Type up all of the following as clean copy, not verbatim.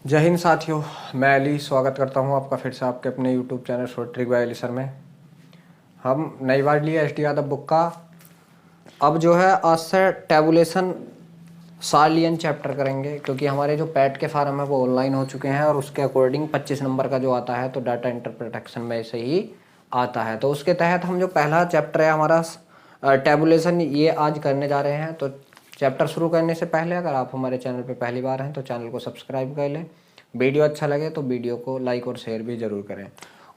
जय हिंद साथियों, मैं अली स्वागत करता हूं आपका फिर से आपके अपने YouTube channel short trick bye Ali sir में। हम नई बार लिए एस डी यादव बुक का। अब जो है आज से टेबुलेशन सालियन चैप्टर करेंगे, क्योंकि हमारे जो पैट के फार्म है वो ऑनलाइन हो चुके हैं और उसके अकॉर्डिंग 25 नंबर का जो आता है तो डाटा इंटरप्रिटेशन में से ही आता है। तो उसके तहत हम जो पहला चैप्टर है हमारा टेबुलेशन, ये आज करने जा रहे हैं। तो चैप्टर शुरू करने से पहले अगर आप हमारे चैनल पे पहली बार हैं तो चैनल को सब्सक्राइब कर लें। वीडियो अच्छा लगे तो वीडियो को लाइक और शेयर भी ज़रूर करें।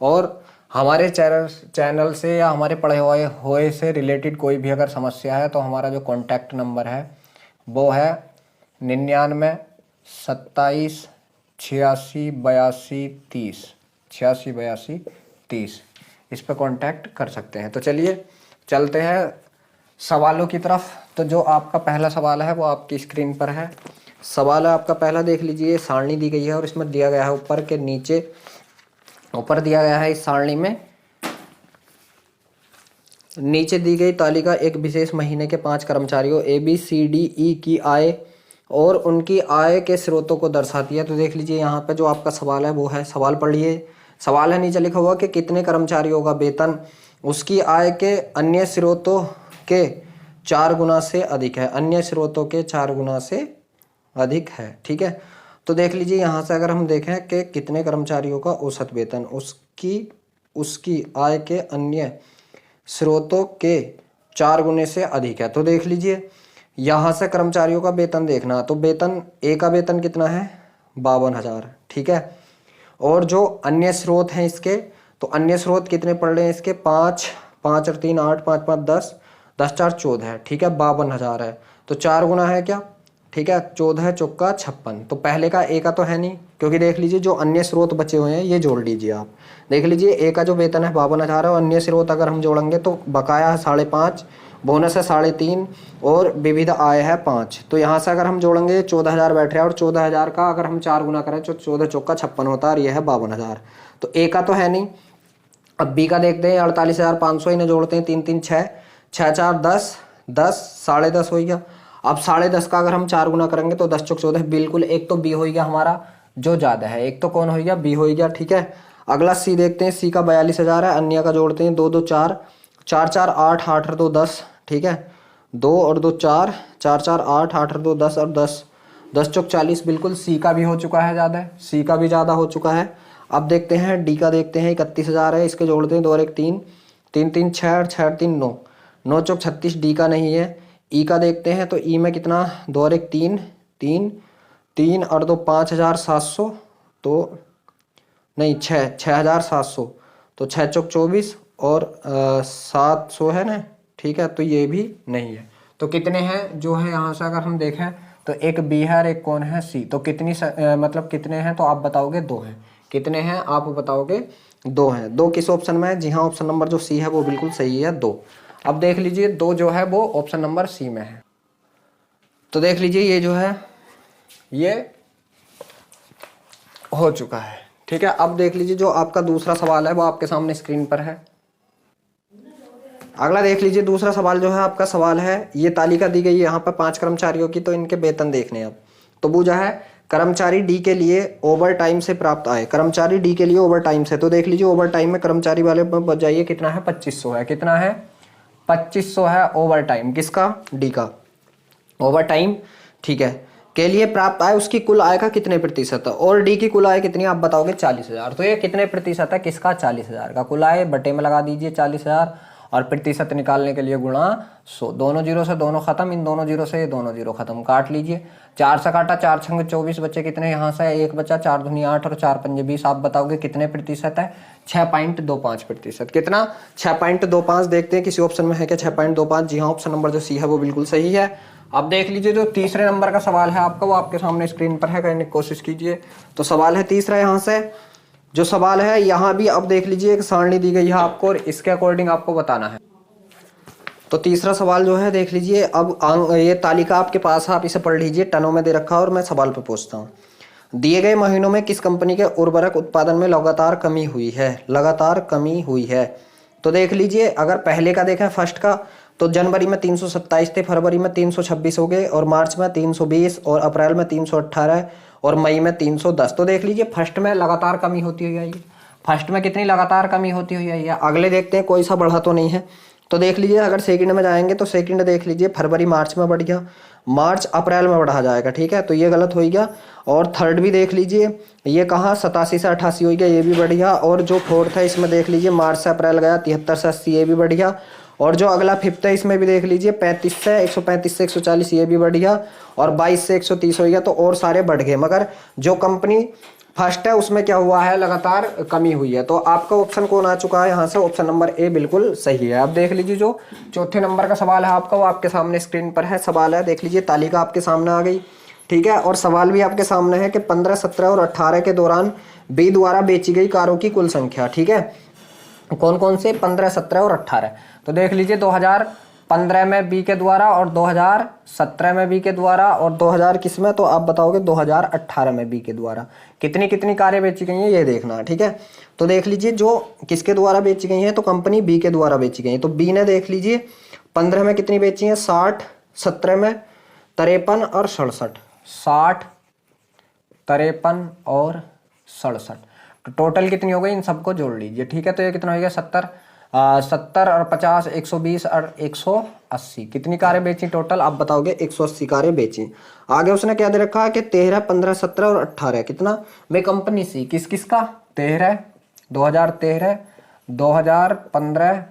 और हमारे चैनल से या हमारे पढ़े हुए से रिलेटेड कोई भी अगर समस्या है तो हमारा जो कॉन्टैक्ट नंबर है वो है 99 27 86 82 30 इस पर कांटेक्ट कर सकते हैं। तो चलिए चलते हैं सवालों की तरफ। तो जो आपका पहला सवाल है वो आपकी स्क्रीन पर है। सवाल है आपका पहला, देख लीजिए। सारणी दी गई है और इसमें दिया गया है ऊपर के नीचे, ऊपर दिया गया है इस सारणी में नीचे दी गई तालिका एक विशेष महीने के 5 कर्मचारियों ABCDE की आय और उनकी आय के स्रोतों को दर्शाती है। तो देख लीजिए यहाँ पे जो आपका सवाल है वो है, सवाल पढ़िए। सवाल है नीचे लिखा हुआ कि कितने कर्मचारियों का वेतन उसकी आय के अन्य स्रोतों के 4 गुना से अधिक है। अन्य स्रोतों के 4 गुना से अधिक है, ठीक है। तो देख लीजिए यहाँ से अगर हम देखें कि कितने कर्मचारियों का औसत वेतन उसकी आय के अन्य स्रोतों के 4 गुने से अधिक है। तो देख लीजिए यहाँ से कर्मचारियों का वेतन देखना, तो वेतन ए का वेतन कितना है 52,000, ठीक है। और जो अन्य स्रोत हैं इसके, तो अन्य स्रोत कितने पड़ रहे हैं इसके 5 5 और 3 8 5 5 10 10 4 14, ठीक है। 52,000 है तो 4 गुना है क्या, ठीक है। 14 चौका 56। तो पहले का ए का तो है नहीं, क्योंकि देख लीजिए जो अन्य स्रोत बचे हुए हैं ये जोड़ लीजिए आप। देख लीजिए ए का जो वेतन है 52,000 है और अन्य स्रोत अगर हम जोड़ेंगे तो बकाया है 5.5, बोनस है 3.5 और विविध आय है 5। तो यहाँ से अगर हम जोड़ेंगे 14,000 बैठ रहा है और 14,000 का अगर हम 4 गुना करें तो 14 चौका 56 होता है और यह है 52,000। तो ए का तो है नहीं। अब बी का देखते हैं 48,500, इन्हें जोड़ते हैं 3 3 6 6 4 10 10 10.5 हो गया। अब 10.5 का अगर हम 4 गुना करेंगे तो 10 चौक 14, बिल्कुल। एक तो बी हो गया हमारा जो ज्यादा है, एक तो कौन हो गया बी हो गया, ठीक है। अगला सी देखते हैं, सी का 42,000 है। अन्य का जोड़ते हैं 2 2 4 4 4 8 8 और 2 10, ठीक है। 2 और 2 4 4 4 8 8 और 2 10 और 10 10 चौक 40, बिल्कुल। सी का भी हो चुका है ज़्यादा, सी का भी ज़्यादा हो चुका है। अब देखते हैं डी का, देखते हैं 31,000 है, इसके जोड़ते हैं 2 और 1 3 3 3 6 और 6 और 3 9 9 चौक 36, डी का नहीं है। ई का देखते हैं तो ई में कितना 2 और 1 3 3 3 और 2 5,700, तो नहीं 6,700, तो 6 चौक 24 और 700 है ना, ठीक है। तो ये भी नहीं है। तो कितने हैं जो है यहाँ से अगर हम देखें तो एक बी है और एक कौन है सी। तो कितनी मतलब कितने हैं तो आप बताओगे 2 हैं। कितने हैं आप बताओगे 2 हैं। 2 किस ऑप्शन में है, जी हाँ ऑप्शन नंबर जो सी है वो बिल्कुल सही है 2। अब देख लीजिए 2 जो है वो ऑप्शन नंबर सी में है। तो देख लीजिए ये जो है ये हो चुका है, ठीक है। अब देख लीजिए जो आपका दूसरा सवाल है वो आपके सामने स्क्रीन पर है। अगला देख लीजिए दूसरा सवाल जो है आपका सवाल है, ये तालिका दी गई है यहाँ पर 5 कर्मचारियों की, तो इनके वेतन देखने हैं अब। तो पूछा है कर्मचारी डी के लिए ओवर टाइम से प्राप्त आय, कर्मचारी डी के लिए ओवर टाइम से। तो देख लीजिए ओवर टाइम में कर्मचारी वाले में बच जाइए, कितना है 2500 है। कितना है 2500 है ओवर टाइम, किसका डी का ओवर टाइम, ठीक है। के लिए प्राप्त आय उसकी कुल आय का कितने प्रतिशत है, और डी की कुल आय कितनी आप बताओगे 40,000। तो ये कितने प्रतिशत है किसका 40,000 का। कुल आय बटे में लगा दीजिए 40,000 और प्रतिशत निकालने के लिए गुणा 100। दोनों जीरो से दोनों खत्म, इन दोनों जीरो से ये दोनों जीरो खत्म, काट लीजिए। 4 से काटा 4 छंग 24 बच्चे कितने, यहाँ से 1 बचा, 4 दूनी 8 और 4 पंजे 20। आप बताओगे कितने प्रतिशत है 6.25%। कितना 6.25। देखते हैं किसी ऑप्शन में है क्या 6.25, जी हाँ ऑप्शन नंबर जो सी है वो बिल्कुल सही है। अब देख लीजिए जो तीसरे नंबर का सवाल है आपका वो आपके सामने स्क्रीन पर है, करने की कोशिश कीजिए। तो सवाल है तीसरा, यहाँ से जो सवाल है यहाँ भी अब देख लीजिए एक सारणी दी गई है आपको और इसके अकॉर्डिंग आपको बताना है। तो तीसरा सवाल जो है देख लीजिए, अब ये तालिका आपके पास है, आप इसे पढ़ लीजिए। टनों में दे रखा है और मैं सवाल पे पूछता हूँ। दिए गए महीनों में किस कंपनी के उर्वरक उत्पादन में लगातार कमी हुई है, लगातार कमी हुई है। तो देख लीजिए अगर पहले का देखें फर्स्ट का, तो जनवरी में 327 थे, फरवरी में 326 हो गए और मार्च में 320 और अप्रैल में 318 और मई में 310। तो देख लीजिए फर्स्ट में लगातार कमी होती हुई आई है, फर्स्ट में कितनी लगातार कमी होती हुई आई है। अगले देखते हैं कोई सा बढ़ा तो नहीं है। तो देख लीजिए अगर सेकंड में जाएंगे तो सेकंड देख लीजिए फरवरी मार्च में बढ़ गया, मार्च अप्रैल में बढ़ा जाएगा, ठीक है, तो ये गलत हो गया। और थर्ड भी देख लीजिए ये कहाँ 87 से 88 हो गया, ये भी बढ़िया। और जो फोर्थ है इसमें देख लीजिए मार्च से अप्रैल गया 73 से 80, ये भी बढ़िया। और जो अगला फिफ्थ है इसमें भी देख लीजिए 35 से 135 से 140, ये भी बढ़िया। और 22 से 130 हो गया, तो और सारे बढ़ गए। मगर जो कंपनी फर्स्ट है उसमें क्या हुआ है, लगातार कमी हुई है। तो आपका ऑप्शन कौन आ चुका है यहाँ से, ऑप्शन नंबर ए बिल्कुल सही है। अब देख लीजिए जो चौथे नंबर का सवाल है आपका, वो आपके सामने स्क्रीन पर है। सवाल है देख लीजिए, तालिका आपके सामने आ गई, ठीक है। और सवाल भी आपके सामने है कि 15, 17 और 18 के दौरान बी द्वारा बेची गई कारों की कुल संख्या, ठीक है। कौन कौन से, 15, 17 और 18। तो देख लीजिए 2015 में बी के द्वारा, और 2017 में बी के द्वारा, और 2000 किस में, तो आप बताओगे 2018 में बी के द्वारा कितनी कितनी कारें बेची गई हैं, ये देखना है, ठीक है। तो देख लीजिए जो किसके द्वारा बेची गई हैं, तो कंपनी बी के द्वारा बेची गई हैं। तो बी ने देख लीजिए 15 में कितनी बेची हैं, 60, 17 में 53 और 67, 60, 53 और 67, तो टोटल कितनी हो गई, इन सबको जोड़ लीजिए, ठीक है। तो ये कितना हो गया, 70 और 50, 120 और 180, कितनी कारें बेची टोटल, आप बताओगे 180 कारें बेची। आगे उसने क्या दे रखा है कि 13, 15, 17 और 18 कितना में कंपनी सी, किस किस का, 13, 2013, 2015,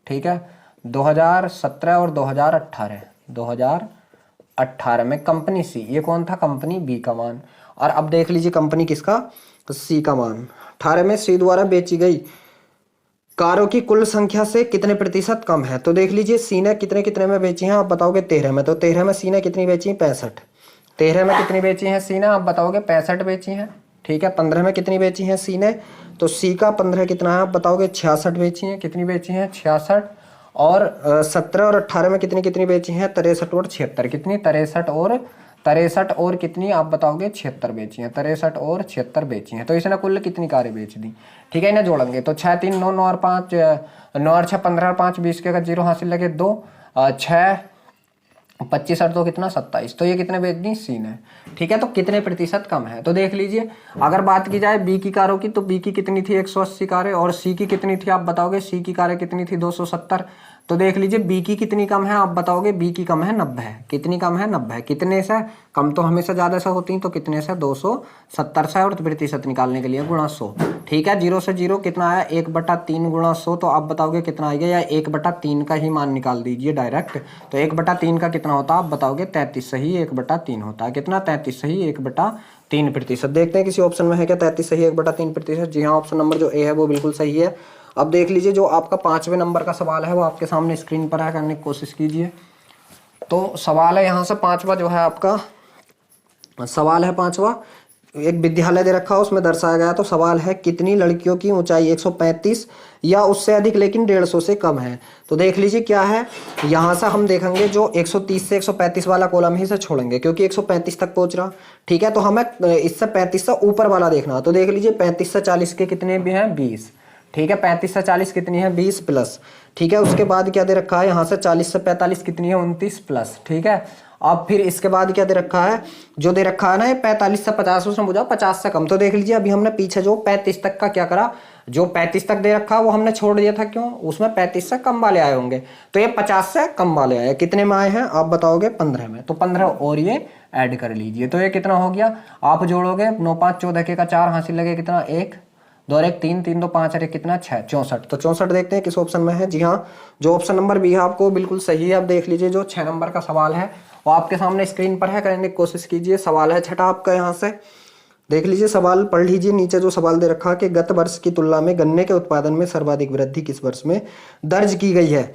ठीक है, 2017 और 2018, 2018 में कंपनी सी, ये कौन था, कंपनी बी का मान। और अब देख लीजिए कंपनी किसका, तो सी का मान। 18 में सी द्वारा बेची गई कारों की कुल संख्या से कितने प्रतिशत कम है। तो देख लीजिए सी ने कितने कितने में बेची हैं, आप बताओगे 13 में। तो 13 में सी ने कितनी बेची, 65। 13 में कितनी बेची हैं सी ने, आप बताओगे 65 बेची हैं, ठीक है। 15 में कितनी बेची हैं सी ने, तो सी का 15 कितना है, आप बताओगे 66 बेची हैं, कितनी बेची हैं, 66। और 17 और 18 में कितनी कितनी बेची हैं, 63 और 76, कितनी, 63 और कितनी, आप बताओगे 76 बेची हैं, 63 और 76 बेची हैं। तो इसने कुल कितनी कारें बेच दी, ठीक है। इन्हें जोड़ेंगे तो 6, 3, 9, 9 और 5, 9 और 6, 15 और 5, 20 के अगर 0 हासिल लगे 2, 6, 25 और 2 कितना, 27। तो ये कितने बेच दी सी ने, ठीक है। तो कितने प्रतिशत कम है, तो देख लीजिए अगर बात की जाए बी की कारों की, तो बी की कितनी थी, 180 कारें, और सी की कितनी थी, आप बताओगे सी की कारें कितनी थी, 270। तो देख लीजिए बी की कितनी कम है, आप बताओगे बी की कम है 90, कितनी कम है, 90। कितने से कम, तो हमेशा ज्यादा से होती हैं, तो कितने से, 270 से, और प्रतिशत निकालने के लिए गुणा 100, ठीक है। 0 से 0 कितना आया, 1/3 गुणा 100, तो आप बताओगे कितना आएगा, या 1/3 का ही मान निकाल दीजिए डायरेक्ट। तो 1/3 का कितना होता है, आप बताओगे 33 सही 1/3 होता है, कितना, 33 सही 1/3%। देखते हैं किसी ऑप्शन में है क्या 33 सही 1/3%। जी हाँ, ऑप्शन नंबर जो ए है वो बिल्कुल सही है। अब देख लीजिए जो आपका 5वें नंबर का सवाल है वो आपके सामने स्क्रीन पर है, करने की कोशिश कीजिए। तो सवाल है यहाँ से 5वां जो है आपका सवाल है 5वां, एक विद्यालय दे रखा है उसमें दर्शाया गया। तो सवाल है कितनी लड़कियों की ऊंचाई 135 या उससे अधिक लेकिन 150 से कम है। तो देख लीजिए क्या है, यहाँ से हम देखेंगे जो 130 से 135 वाला कॉलम ही से छोड़ेंगे क्योंकि 135 तक पहुंच रहा, ठीक है। तो हमें इससे 35 से ऊपर वाला देखना। तो देख लीजिए 35 से 40 के कितने भी हैं, 20, ठीक है। 35 से 40 कितनी है, 20 प्लस, ठीक है। उसके बाद क्या दे रखा है यहाँ से 40 से 45 कितनी है, 29 प्लस, ठीक है। अब फिर इसके बाद क्या दे रखा है, जो दे रखा है ना 45 से 50, उसमें बुझा 50 से कम। तो देख लीजिए अभी हमने पीछे जो 35 तक का क्या करा, जो 35 तक दे रखा वो हमने छोड़ दिया था, क्यों, उसमें 35 से कम वाले आए होंगे। तो ये 50 से कम वाले आए, कितने में आए हैं आप बताओगे, 15 में। तो 15 और ये ऐड कर लीजिए। तो ये कितना हो गया, आप जोड़ोगे 9, 5, 14 के का 4 हासिल लगे कितना, 1, 2 और 1, 3, 3, 2, 5 और 1 कितना, 6, 64। तो 64 देखते हैं किस ऑप्शन में है। जी हाँ, जो ऑप्शन नंबर बी है आपको बिल्कुल सही है। अब देख लीजिए जो 6 नंबर का सवाल है वो आपके सामने स्क्रीन पर है, करने की कोशिश कीजिए। सवाल है 6 आपका, यहाँ से देख लीजिए सवाल पढ़ लीजिए। नीचे जो सवाल दे रखा है कि गत वर्ष की तुलना में गन्ने के उत्पादन में सर्वाधिक वृद्धि किस वर्ष में दर्ज की गई है।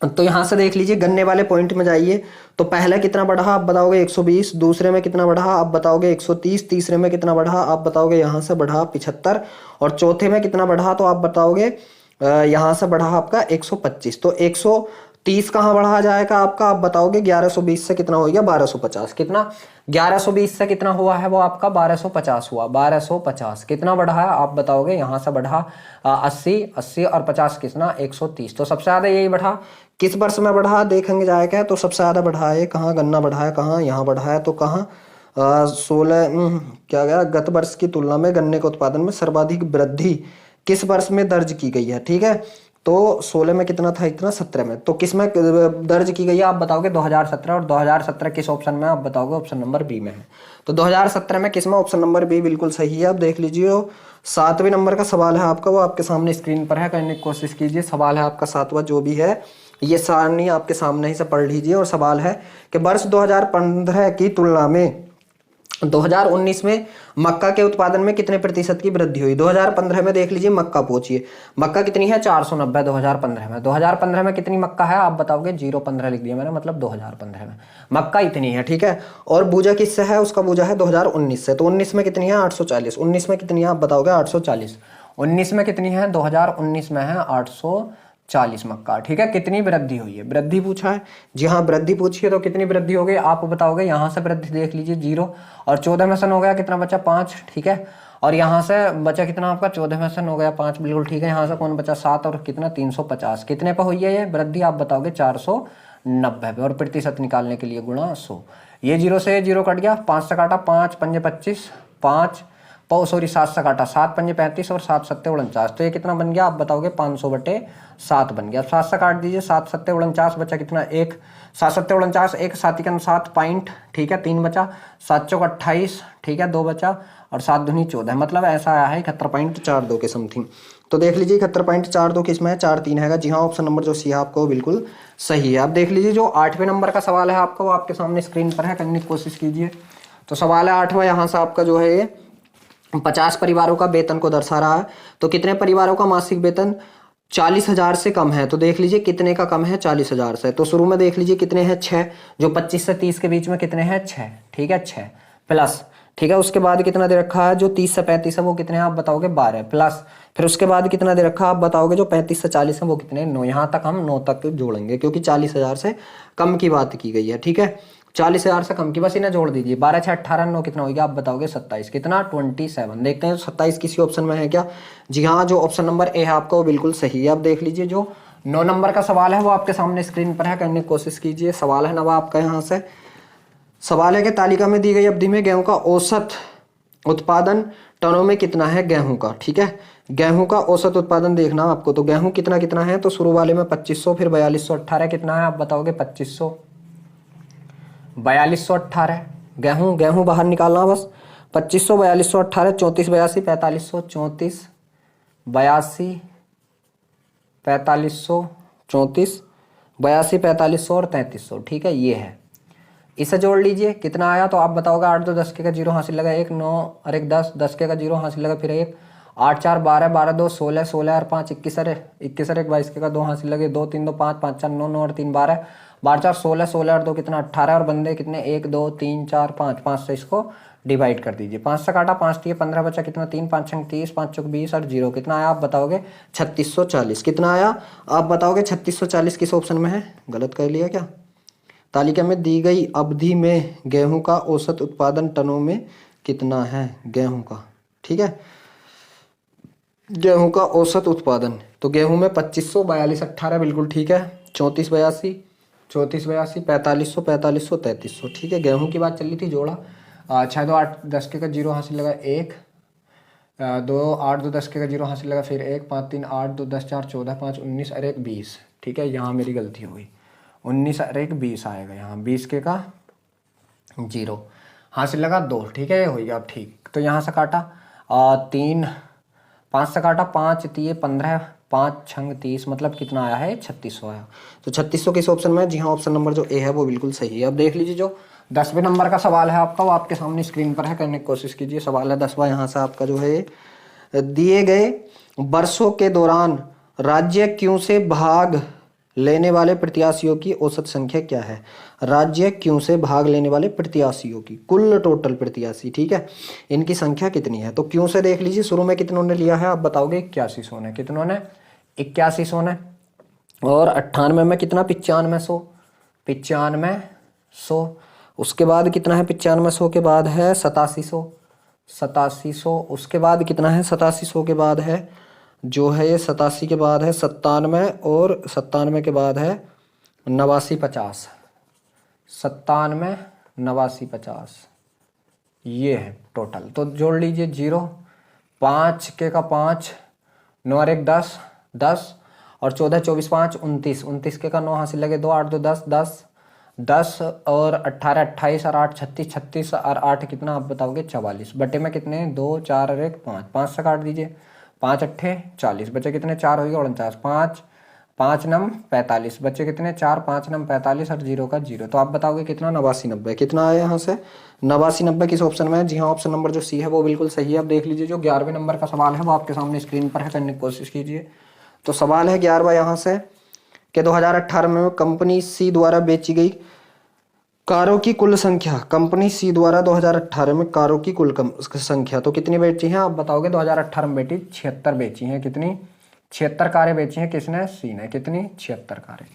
तो यहाँ से देख लीजिए गन्ने वाले पॉइंट में जाइए। तो पहले कितना बढ़ा आप बताओगे 120, दूसरे में कितना बढ़ा आप बताओगे 130, तीसरे में कितना बढ़ा आप बताओगे यहाँ से बढ़ा 75, और चौथे में कितना बढ़ा तो आप बताओगे यहाँ से बढ़ा आपका 125। तो 130 कहाँ बढ़ा जाएगा आपका, आप बताओगे 1120 से कितना हो गया, 1250। कितना, 1120 से कितना हुआ है वो आपका 1250 हुआ, 1250 कितना बढ़ा है आप बताओगे, यहाँ से बढ़ा 80 और 50 कितना, 130। तो सबसे ज्यादा यही बढ़ा, किस वर्ष में बढ़ा देखेंगे जाएगा। तो सबसे ज्यादा बढ़ा है कहाँ, गन्ना बढ़ा है कहाँ, यहाँ बढ़ा है तो कहाँ, 16 क्या गया, गत वर्ष की तुलना में गन्ने के उत्पादन में सर्वाधिक वृद्धि किस वर्ष में दर्ज की गई है। ठीक है, तो 16 में कितना था, इतना 17 में, तो किस में दर्ज की गई है आप बताओगे 2017, और 2017 किस ऑप्शन में आप बताओगे, ऑप्शन नंबर बी में है। तो 2017 में किस में, ऑप्शन नंबर बी बिल्कुल सही है। आप देख लीजिए 7वें नंबर का सवाल है आपका, वो आपके सामने स्क्रीन पर है, करने की कोशिश कीजिए। सवाल है आपका 7वां, जो भी है ये सारणी आपके सामने ही से पढ़ लीजिए। और सवाल है कि वर्ष 2015 की तुलना में 2019 में मक्का के उत्पादन में कितने प्रतिशत की वृद्धि हुई। 2015 में देख लीजिए मक्का पहुंचिए, मक्का कितनी है 490 2015 में। 2015 में कितनी मक्का है आप बताओगे, 015 लिख दिया मैंने, मतलब 2015 में मक्का इतनी है। ठीक है, और बूझा किससे है, उसका बूझा है 2019 से, तो 19 में कितनी है 840। 19 में कितनी है आप बताओगे 840। 19 में कितनी है, 2019 में है 840 मक्का। ठीक है, कितनी वृद्धि हुई है, वृद्धि पूछा है, जी हाँ वृद्धि पूछी है, तो कितनी वृद्धि हो गई आप बताओगे। यहाँ से वृद्धि देख लीजिए 0, और 14 में से हो गया कितना बचा 5। ठीक है, और यहाँ से बचा कितना आपका, 14 में से हो गया 5, बिल्कुल ठीक है। यहाँ से कौन बचा 7, और कितना 350, कितने पे हुई है ये वृद्धि आप बताओगे 490 पे, और प्रतिशत निकालने के लिए गुणा 100। ये 0 से 0 कट गया, 5 से काटा, 5 पंजे 25, 5 7 से काटा, 7 पंजे 35 और 7 सत्ते 49, तो ये कितना बन गया आप बताओगे 500/7 बन गया। 7 से काट दीजिए, 7 सत्ते 49, बचा कितना 1, 7 सत्ते 49, 1 7 के 7 पॉइंट, ठीक है 3 बचा, 7 चौक 28, ठीक है 2 बचा, और 7 दूनी 14, मतलब ऐसा आया है 71.42 के समथिंग। तो देख लीजिए 71.42 किसमें है, 4-3 है। जी हाँ, ऑप्शन नंबर जो सी है आपको बिल्कुल सही है। आप देख लीजिए जो 8वें नंबर का सवाल है आपका, वो आपके सामने स्क्रीन पर है, करने की कोशिश कीजिए। तो सवाल है 8वां, यहाँ से आपका जो है ये 50 परिवारों का वेतन को दर्शा रहा है। तो कितने परिवारों का मासिक वेतन 40,000 से कम है, तो देख लीजिए कितने का कम है 40,000 से। तो शुरू में देख लीजिए कितने हैं 6, जो 25 से 30 के बीच में कितने हैं 6, ठीक है 6 प्लस, ठीक है। उसके बाद कितना दे रखा है जो 30 से 35 है वो कितने हैं आप बताओगे 12 प्लस, फिर उसके बाद कितना दे रखा है आप बताओगे जो 35 से 40 है वो कितने 9। यहाँ तक हम 9 तक जोड़ेंगे क्योंकि 40,000 से कम की बात की गई है। ठीक है, 40,000 से कम की, बस इन्हें जोड़ दीजिए। 12 6 18 9 कितना हो गया आप बताओगे 27, कितना 27। देखते हैं 27 किसी ऑप्शन में है क्या। जी हाँ, जो ऑप्शन नंबर ए है आपका वो बिल्कुल सही है। आप देख लीजिए जो 9 नंबर का सवाल है वो आपके सामने स्क्रीन पर है, करने की कोशिश कीजिए। सवाल है नवा आपका, यहाँ से सवाल है कि तालिका में दी गई अवधि में गेहूं का औसत उत्पादन टनों में कितना है गेहूं का। ठीक है, गेहूं का औसत उत्पादन देखना आपको। तो गेहूं कितना कितना है, तो शुरू वाले में 2500, फिर 4218 कितना है आप बताओगे 2500, 4218 गेहूं बाहर निकालना बस। 2500 4218 34 82 4500 34 82 4500 34 82 4500 और 3300। ठीक है, ये है, इसे जोड़ लीजिए कितना आया। तो आप बताओगे 8 2 10 के का 0 हासिल लगा 1 9 और 1 10 10 के का 0 हासिल लगा फिर 1 8 4 12 12 2 16 16 और 5 21 और 21 और 1 22 के का 2 हासिल लगे 2 3 2 5 5 4 9 9 और 3 12 12 4 16 16 और 2 कितना 18 और बंदे कितने 1 2 3 4 5 5 से इसको डिवाइड कर दीजिए। 5 से काटा 5 दिए 15 बचा कितना 3 5 6 30 5 चौक 20 और 0 कितना आया आप बताओगे 3640। कितना आया आप बताओगे 3640 किस ऑप्शन में है, गलत कर लिया क्या। तालिका में दी गई अवधि में गेहूं का औसत उत्पादन टनों में कितना है गेहूं का। ठीक है, गेहूं का औसत उत्पादन, तो गेहूं में 2500 42 18 बिल्कुल ठीक है, 34 82 34 82 4500 4500 3300। ठीक है, गेहूं की बात चल रही थी, जोड़ा 6 2 8 10 के का 0 हासिल लगा 1 2 8 2 10 के का 0 हासिल लगा फिर 1 5 3 8 2 10 4 14 5 19 और 1 20। ठीक है, यहाँ मेरी गलती हो गई, 19 और 1 20 आएगा, यहाँ 20 के का 0 हासिल लगा 2। ठीक है, ये हो गया अब ठीक। तो यहाँ से काटा 3 5 से काटा 5 दिए 15 5 6 30, मतलब कितना आया है 3600 आया। तो 3600 किस ऑप्शन में है, जी हाँ ऑप्शन नंबर जो ए है वो बिल्कुल सही है। अब देख लीजिए जो 10वें नंबर का सवाल है आपका, वो आपके सामने स्क्रीन पर है, करने की कोशिश कीजिए। सवाल है 10वां, यहाँ से आपका जो है दिए गए वर्षों के दौरान राज्य क्यों से भाग लेने वाले प्रत्याशियों की औसत संख्या क्या है। राज्य क्यों से भाग लेने वाले प्रत्याशियों की, कुल टोटल प्रत्याशी, ठीक है, इनकी संख्या कितनी है। तो क्यों से देख लीजिए, शुरू में कितनों ने लिया है आप बताओगे 8100 ने, कितनों ने 8100 ने, और 98 में कितना 9500। उसके बाद कितना है 9500 के बाद है 8700। उसके बाद कितना है 8700 के बाद है जो है ये 87 के बाद है 97, और 97 के बाद है 89 50, 97 89 50। ये है टोटल। तो जोड़ लीजिए 0, 5 के का 5, 9 और 1 10, 10 और 14 24 5 29, 29 के का 9 हासिल लगे 2, 8 2 10, 10 10 और 18 28 और 8 36, 36 और 8 कितना आप बताओगे 44, बटे में कितने 2 4 और 1 5, 5 से काट दीजिए, 5 अट्ठे 40, बचे कितने 4 हो गए 49, 5 5 नम 45, बचे कितने 4, 5 नम 45 और 0 का 0। तो आप बताओगे कितना 89 90, कितना आया यहाँ से 89 90 किस ऑप्शन में है? जी हाँ, ऑप्शन नंबर जो सी है वो बिल्कुल सही है। अब देख लीजिए जो 11वें नंबर का सवाल है वो आपके सामने स्क्रीन पर है, करने की कोशिश कीजिए। तो सवाल है 11वां यहाँ से कि 2018 में कंपनी सी द्वारा बेची गई कारों की कुल संख्या, कंपनी सी द्वारा 2018 में कारों की कुल संख्या तो कितनी बेची है आप बताओगे? 2018 में बेटी 76 बेची हैं। कितनी? 76 कारें बेची हैं। किसने? सी ने। कितनी? 76 कारें।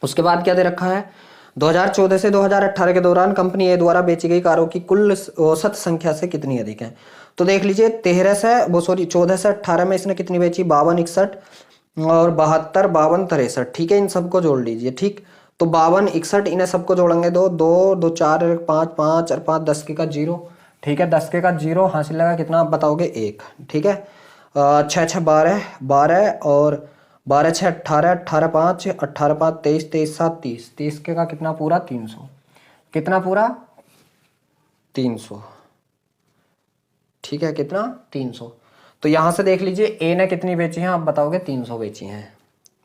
उसके बाद क्या दे रखा है? 2014 से 2018 के दौरान कंपनी ए द्वारा बेची गई कारों की कुल औसत संख्या से कितनी अधिक है? तो देख लीजिए 14 से 18 में इसने कितनी बेची? 52 61 और 72 52 63। ठीक है, इन सबको जोड़ लीजिए। ठीक, तो 52 61 इन्हें सबको जोड़ेंगे 2 2 2 4 5 5 और 5 10 के का 0। ठीक है, 10 के का 0 हासिल लगा कितना आप बताओगे? 1। ठीक है, 6 6 12 12 और 12 6 18 18 5 18 5 23 23 7 30, 30 के का कितना पूरा? 300। कितना पूरा? 300। ठीक है, कितना? 300। तो यहां से देख लीजिए ए ने कितनी बेची है आप बताओगे? 300 बेची हैं।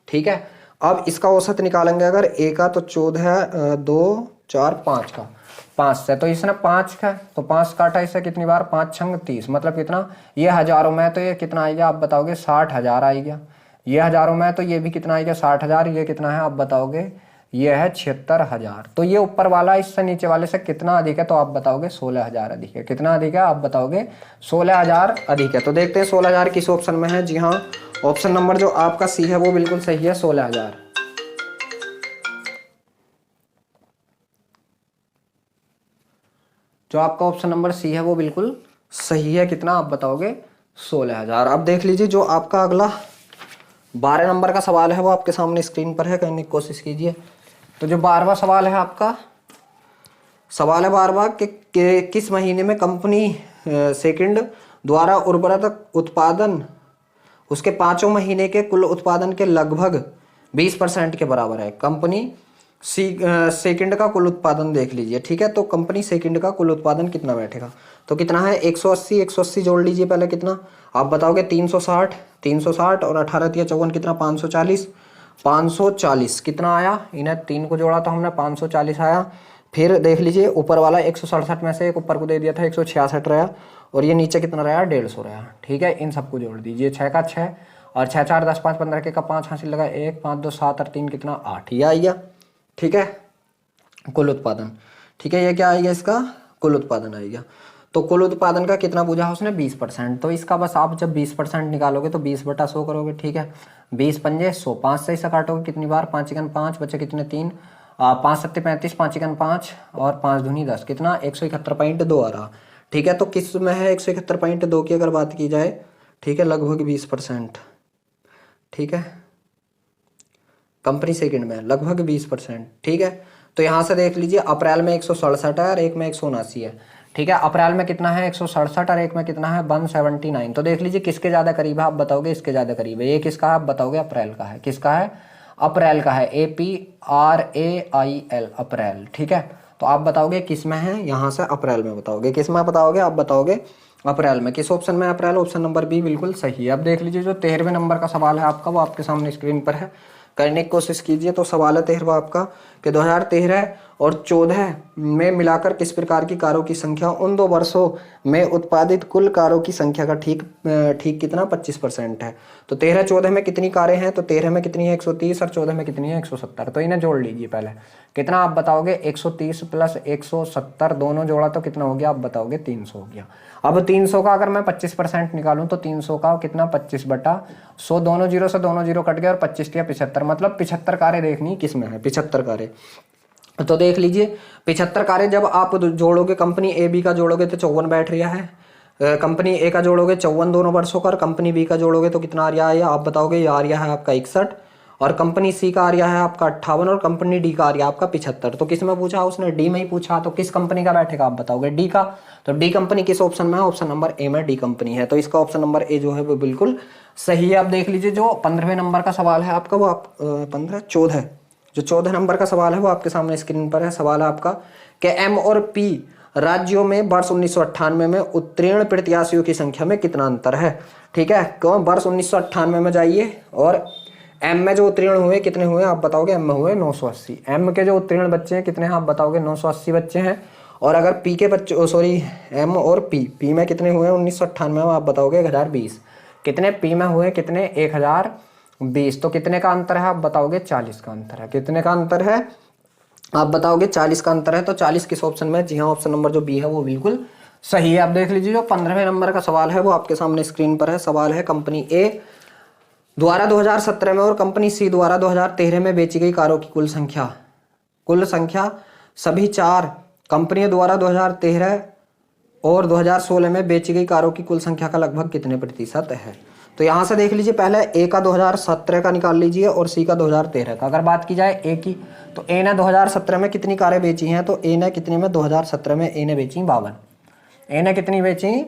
ठीक है, अब इसका औसत निकालेंगे अगर ए का, तो 14 2 4 5 का 5 से, तो इसने 5 का तो 5 काटा इससे कितनी बार? 5 छंग 30, मतलब कितना? ये हजारों में तो ये कितना आएगा आप बताओगे? 60,000 आएगा। ये हजारों में तो ये भी कितना आएगा? 60,000। ये कितना है आप बताओगे? ये है 76,000। तो ये ऊपर वाला इससे नीचे वाले से कितना अधिक है? तो आप बताओगे 16,000 अधिक है। कितना अधिक है आप बताओगे? 16,000 अधिक है। तो देखते हैं 16,000 किस ऑप्शन में है। जी हाँ, ऑप्शन नंबर जो आपका सी है वो बिल्कुल सही है, 16,000। जो आपका ऑप्शन नंबर सी है वो बिल्कुल सही है। कितना आप बताओगे? 16,000। अब देख लीजिए जो आपका अगला 12 नंबर का सवाल है वो आपके सामने स्क्रीन पर है, करने की कोशिश कीजिए। तो जो 12वां सवाल है आपका, सवाल है 12वां कि किस महीने में कंपनी सेकंड द्वारा उर्वरक उत्पादन उसके 5 महीने के कुल उत्पादन के लगभग 20% के बराबर है। कंपनी सेकंड का कुल उत्पादन देख लीजिए। ठीक है, तो कंपनी सेकंड का कुल उत्पादन कितना बैठेगा? तो कितना है? 180 180 जोड़ लीजिए पहले। कितना आप बताओगे? 360 360 और 18 3 54 कितना? 540 540 कितना आया? इन्हें 3 को जोड़ा तो हमने 540 आया। फिर देख लीजिए ऊपर वाला 167 में से एक ऊपर को दे दिया था 166 रहा, और ये नीचे कितना रहा? 150 रहा। ठीक है, इन सबको जोड़ दीजिए। 6 का 6 और 6 4 10 5 15 के का 5 हासिल लगा 1 5 2 7 और 3 कितना? 8। ये आएगा। ठीक है, कुल उत्पादन। ठीक है, ये क्या आएगा? इसका कुल उत्पादन आएगा। तो कुल उत्पादन का कितना पूछा है उसने? 20%। तो इसका बस आप जब 20% निकालोगे तो 20/100 करोगे। ठीक है, 20 पंजे 100, 5 से इसे काटोगे कितनी बार? 5 एकन 5, बचे कितने? 3 5 7 35, 5 एकन 5 और 5 दूनी 10 कितना? 171.2 आ रहा। ठीक है, तो किस में है? 171.2 की अगर बात की जाए, ठीक है, लगभग 20%। ठीक है, कंपनी सेकंड में लगभग 20%। ठीक है, तो यहाँ से देख लीजिए अप्रैल में 167 है और एक में 179 है। ठीक है, अप्रैल में कितना है? 167 और एक में कितना है? 179। तो देख लीजिए किसके ज्यादा करीब है आप बताओगे? इसके ज्यादा करीब है। ये किसका है आप बताओगे? अप्रैल का है। किसका है? अप्रैल का है। APRAIL अप्रैल। ठीक है, तो आप बताओगे किस में है? यहाँ से अप्रैल में बताओगे। किस में बताओगे? आप बताओगे अप्रैल में। किस ऑप्शन में? अप्रैल। ऑप्शन नंबर बी बिल्कुल सही है। अब देख लीजिए जो 13वें नंबर का सवाल है आपका वो आपके सामने स्क्रीन पर है, करने की कोशिश कीजिए। तो सवाल है 13वां आपका कि 2013 और 14 में मिलाकर किस प्रकार की कारों की संख्या उन 2 वर्षों में उत्पादित कुल कारों की संख्या का ठीक कितना? 25% है। तो 13 14 में कितनी कारें हैं? तो 13 में कितनी है? 130 और 14 में कितनी है? 170। तो इन्हें जोड़ लीजिए पहले। कितना आप बताओगे? 130 प्लस 170 दोनों जोड़ा तो कितना हो गया आप बताओगे? 300 हो गया। अब 300 का अगर मैं 25% निकालूं तो 300 का कितना? 25/100, दोनों जीरो से दोनों जीरो कट गया और 25 किया 75, मतलब 75 कारें देखनी किस में है? 75 कारें। तो देख लीजिए 75 कारें जब आप जोड़ोगे, कंपनी ए बी का जोड़ोगे तो 54 बैठ रहा है। कंपनी ए का जोड़ोगे 54 दोनों वर्षों का, और कंपनी बी का जोड़ोगे तो कितना आ रहा है आप बताओगे? ये आ रहा है आपका 61 और कंपनी सी का आ रहा है आपका 58 और कंपनी डी का आ रहा है आपका 75। तो किस में पूछा, उसने डी में ही पूछा, तो किस कंपनी का बैठेगा आप बताओगे, डी का। तो डी कंपनी किस ऑप्शन में है, ऑप्शन नंबर ए में डी कंपनी है। तो इसका ऑप्शन नंबर ए जो है वो बिल्कुल सही है। आप देख लीजिए जो 15वें नंबर का सवाल है आपका, वो आप 14 जो 14 नंबर का सवाल है वो आपके सामने स्क्रीन पर है। सवाल है आपका कि एम और पी राज्यों में वर्ष 1998 में उत्तीर्ण प्रत्याशियों की संख्या में कितना अंतर है। ठीक है, क्यों, वर्ष 1998 में जाइए और एम में जो उत्तीर्ण हुए कितने हुए आप बताओगे, एम में हुए 980। एम के जो उत्तीर्ण बच्चे हैं कितने हैं आप बताओगे, 980 बच्चे हैं। और अगर पी के बच्चे, सॉरी एम और पी में कितने हुए 1998 में आप बताओगे 1020। कितने पी में हुए, कितने 1020। तो कितने का अंतर है आप बताओगे, 40 का अंतर है। कितने का अंतर है आप बताओगे, 40 का अंतर है। तो 40 किस ऑप्शन में, जी हाँ ऑप्शन नंबर जो बी है वो बिल्कुल सही है। आप देख लीजिए जो 15वें नंबर का सवाल है वो आपके सामने स्क्रीन पर है। सवाल है कंपनी ए द्वारा 2017 में और कंपनी सी द्वारा 2013 में बेची गई कारों की कुल संख्या सभी 4 कंपनियों द्वारा 2013 और 2016 में बेची गई कारों की कुल संख्या का लगभग कितने प्रतिशत है। तो यहाँ से देख लीजिए, पहले ए का 2017 का निकाल लीजिए और सी का 2013 का। अगर बात की जाए ए की, तो ए ने 2017 में कितनी कारें बेची हैं, तो ए ने कितने में 2017 में ए ने बेची 52। ए ने कितनी बेची,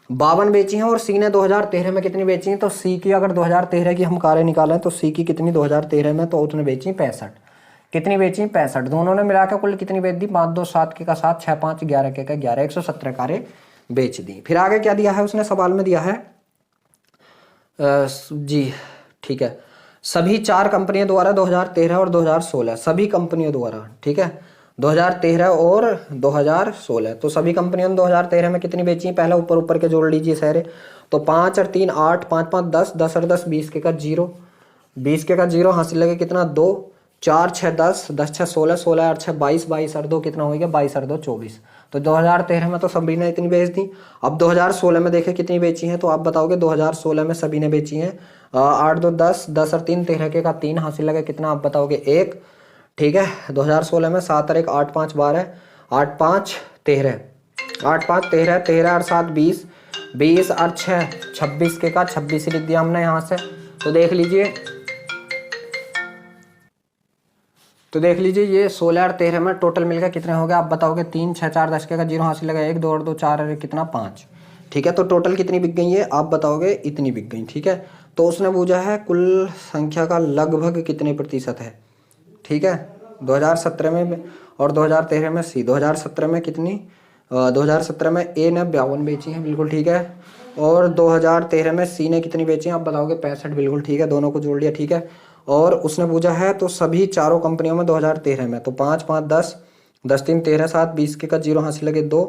52 बेची हैं। और सी ने 2013 में कितनी बेची हैं, तो सी की अगर 2013 की हम कारें निकालें तो सी की कितनी 2013 में, तो उसने बेची 65। कितनी बेची, 65। दोनों ने मिलाकर कुल कितनी बेच दी, 5 2 7 के का 7 6 5 11 के का 11, 117 कारें बेच दी। फिर आगे क्या दिया है उसने सवाल में दिया है, जी ठीक है, सभी 4 कंपनियों द्वारा 2013 और 2016, सभी कंपनियों द्वारा, ठीक है, 2013 और 2016। तो सभी कंपनियों ने 2013 में कितनी बेची, पहले ऊपर ऊपर के जोड़ लीजिए सारे। तो 5 और 3 8, 5 5 10, 10 और 10 20 के का 0, 20 के का 0 हासिल लगे कितना 2, 4 6 10, 10 6 16, 16 8 6 22, 22 और 2 कितना हो गया 22 और 2 24। तो 2013 में तो सभी ने इतनी बेच दी। अब 2016 में देखें कितनी बेची हैं, तो आप बताओगे 2016 में सभी ने बेची हैं 8 2 10, 10 और 3 13 के का 3 हासिल लगे कितना आप बताओगे 1। ठीक है, 2016 में 7 और 1 8 5 12, 8 5 13, 8 5 13, 13 और 7 20, 20 और 6 26 के का 26 लिख दिया हमने यहाँ से। तो देख लीजिए ये 16 और 13 में टोटल मिलकर कितने हो गए आप बताओगे 3 6 4 10 के का 0 हासिल लगा 1 2 और 2 4 और कितना 5। ठीक है, तो टोटल कितनी बिक गई है आप बताओगे इतनी बिक गई। ठीक है, तो उसने पूछा है कुल संख्या का लगभग कितने प्रतिशत है। ठीक है, 2017 में और 2013 में सी, 2017 में कितनी 2017 में ए ने 52 बेची है, बिल्कुल ठीक है। और 2013 में सी ने कितनी बेची है आप बताओगे 65, बिल्कुल ठीक है, दोनों को जोड़ लिया। ठीक है, और उसने पूछा है तो सभी चारों कंपनियों में 2013 में, तो 5 5 10, 10 3 13 7 20 के का 0 हासिल लगे 2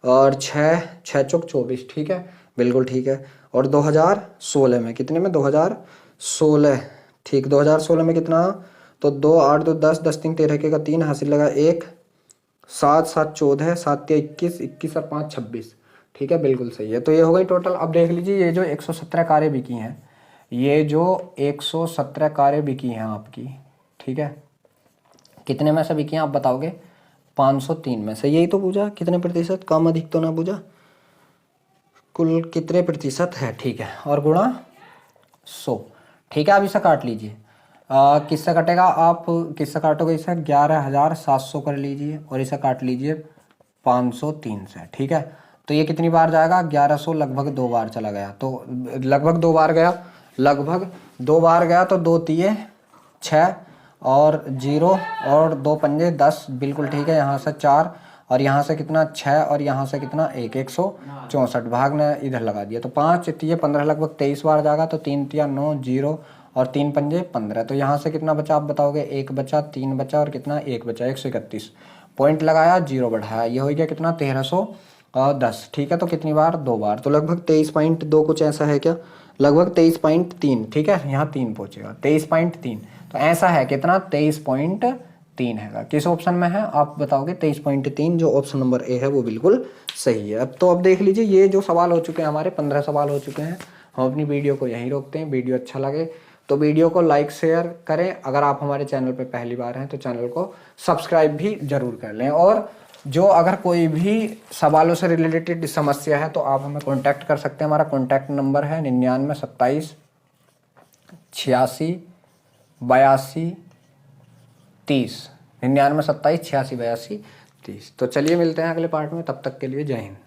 और 6 6 चौक 24। ठीक है, बिल्कुल ठीक है। और 2016 में कितने में 2016, ठीक 2016 में कितना, तो 2 8 2 10, 10 3 13 के का 3 हासिल लगा 1, 7 7 14, 7 3 21, 21 और 5 26। ठीक है, बिल्कुल सही है। तो ये हो गई टोटल। अब देख लीजिए ये जो 117 कारें बिकी हैं, ये जो 117 कारें बिकी हैं आपकी, ठीक है, कितने में से बिकी हैं आप बताओगे 503 में से। यही तो पूछा कितने प्रतिशत, कम अधिक तो ना पूछा, कुल कितने प्रतिशत है। ठीक है, और गुणा 100। ठीक है, आप इसे काट लीजिए, किससे कटेगा आप किससे काटोगे इसे 11,700 कर लीजिए और इसे काट लीजिए 503 से। ठीक है, तो ये कितनी बार जाएगा 1100, लगभग 2 बार चला गया, तो लगभग 2 बार गया, लगभग 2 बार गया। तो 2 तिये 6 और 0 और 2 पंजे 10, बिल्कुल ठीक है। यहाँ से 4 और यहाँ से कितना 6 और यहाँ से कितना 1, 164 भाग ने इधर लगा दिया, तो 5 तिये 15, लगभग 23 बार जाएगा। तो 3 तिया 9, 0 और 3 पंजे 15। तो यहाँ से कितना बचा आप बताओगे 1 बचा, 3 बचा और कितना 1 बचा, 131 पॉइंट लगाया, 0 बढ़ाया, ये हो गया कितना 1310। ठीक है, तो कितनी बार 2 बार, तो लगभग 23.2 कुछ ऐसा है क्या, लगभग 23.3। ठीक है, यहाँ 3 पहुंचेगा 23.3, तो ऐसा है कितना 23.3 है। किस ऑप्शन में है आप बताओगे 23.3, जो ऑप्शन नंबर ए है वो बिल्कुल सही है। अब देख लीजिए ये जो सवाल हो चुके हैं हमारे 15 सवाल हो चुके हैं। हम अपनी वीडियो को यहीं रोकते हैं। वीडियो अच्छा लगे तो वीडियो को लाइक शेयर करें। अगर आप हमारे चैनल पर पहली बार हैं तो चैनल को सब्सक्राइब भी जरूर कर लें। और जो अगर कोई भी सवालों से रिलेटेड समस्या है तो आप हमें कांटेक्ट कर सकते हैं। हमारा कांटेक्ट नंबर है 99 27 86 82 30, 99 27 86 82 30। तो चलिए मिलते हैं अगले पार्ट में, तब तक के लिए जय हिंद।